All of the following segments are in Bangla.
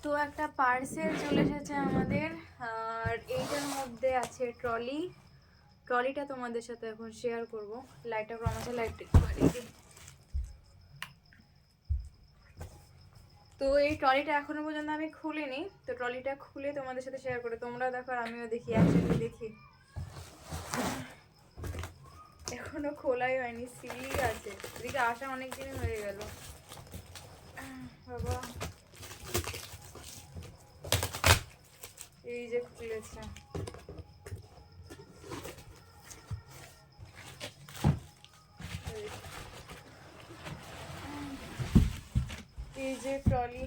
তো একটা পার্সেল চলে এসেছে আমাদের, আর এইটার মধ্যে আছে ট্রলিটা তোমাদের সাথে এখন শেয়ার করব। লাইটটা কম আছে, লাইটটা একটু বাড়িয়ে দিই। তো এই ট্রলিটা এখনো পর্যন্ত আমি খুলিনি, তো ট্রলিটা খুলে তোমাদের সাথে শেয়ার করে তোমরা দেখো আর আমিও দেখি, একসাথে দেখি। এখনো খোলাই হয়নি, সিল আছে। এদিকে আসা অনেক দিন হয়ে গেল বাবা। এই যে খুলেছে, এই যে ট্রলি।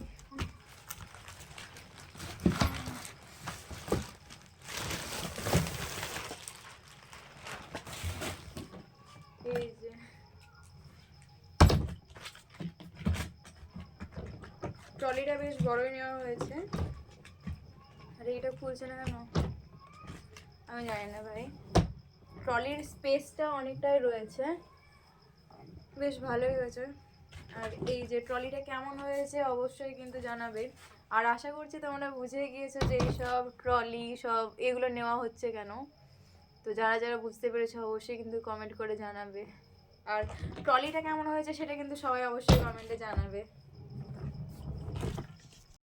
এই যে ট্রলিটা বেশ বড়ই নেওয়া হয়েছে। আর এইটা খুলছে না কেন আমি জানি না ভাই। ট্রলির স্পেসটা অনেকটাই রয়েছে, বেশ ভালোই হয়েছে। আর এই যে ট্রলিটা কেমন হয়েছে অবশ্যই কিন্তু জানাবে। আর আশা করছি তোমরা বুঝে গিয়েছো যে এইসব ট্রলি সব এগুলো নেওয়া হচ্ছে কেন। তো যারা যারা বুঝতে পেরেছো অবশ্যই কিন্তু কমেন্ট করে জানাবে। আর ট্রলিটা কেমন হয়েছে সেটা কিন্তু সবাই অবশ্যই কমেন্টে জানাবে।